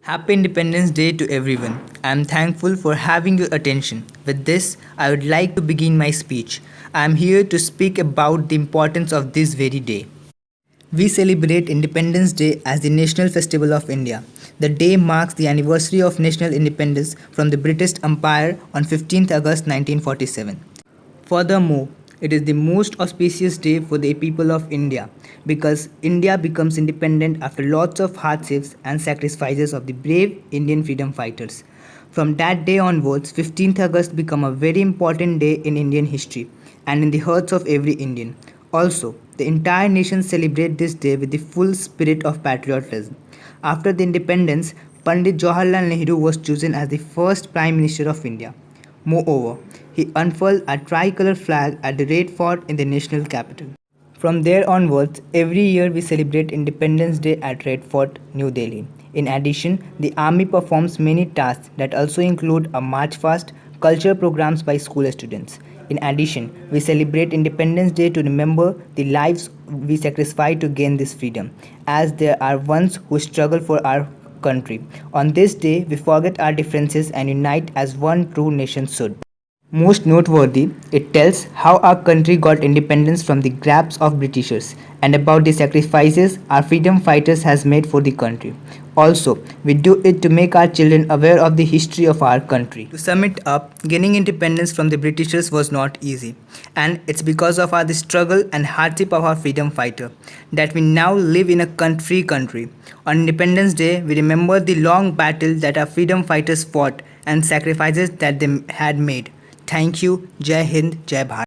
Happy Independence Day to everyone. I am thankful for having your attention. With this, I would like to begin my speech. I am here to speak about the importance of this very day. We celebrate Independence Day as the national festival of India. The day marks the anniversary of national independence from the British Empire on 15th August 1947. Furthermore, it is the most auspicious day for the people of India because India becomes independent after lots of hardships and sacrifices of the brave Indian freedom fighters. From that day onwards, 15th August became a very important day in Indian history and in the hearts of every Indian. Also, the entire nation celebrates this day with the full spirit of patriotism. After the independence, Pandit Jawaharlal Nehru was chosen as the first Prime Minister of India. Moreover, he unfurled a tricolour flag at the Red Fort in the national capital. From there onwards, every year we celebrate Independence Day at Red Fort, New Delhi. In addition, the army performs many tasks that also include a march past, culture programs by school students. In addition, we celebrate Independence Day to remember the lives we sacrificed to gain this freedom, as there are ones who struggle for our country. On this day, we forget our differences and unite as one true nation should. Most noteworthy, it tells how our country got independence from the grasp of Britishers and about the sacrifices our freedom fighters has made for the country. Also, we do it to make our children aware of the history of our country. To sum it up, gaining independence from the Britishers was not easy, and it's because of the struggle and hardship of our freedom fighter that we now live in a free country. On Independence Day, we remember the long battle that our freedom fighters fought and sacrifices that they had made. Thank you. Jai Hind, Jai Bharat.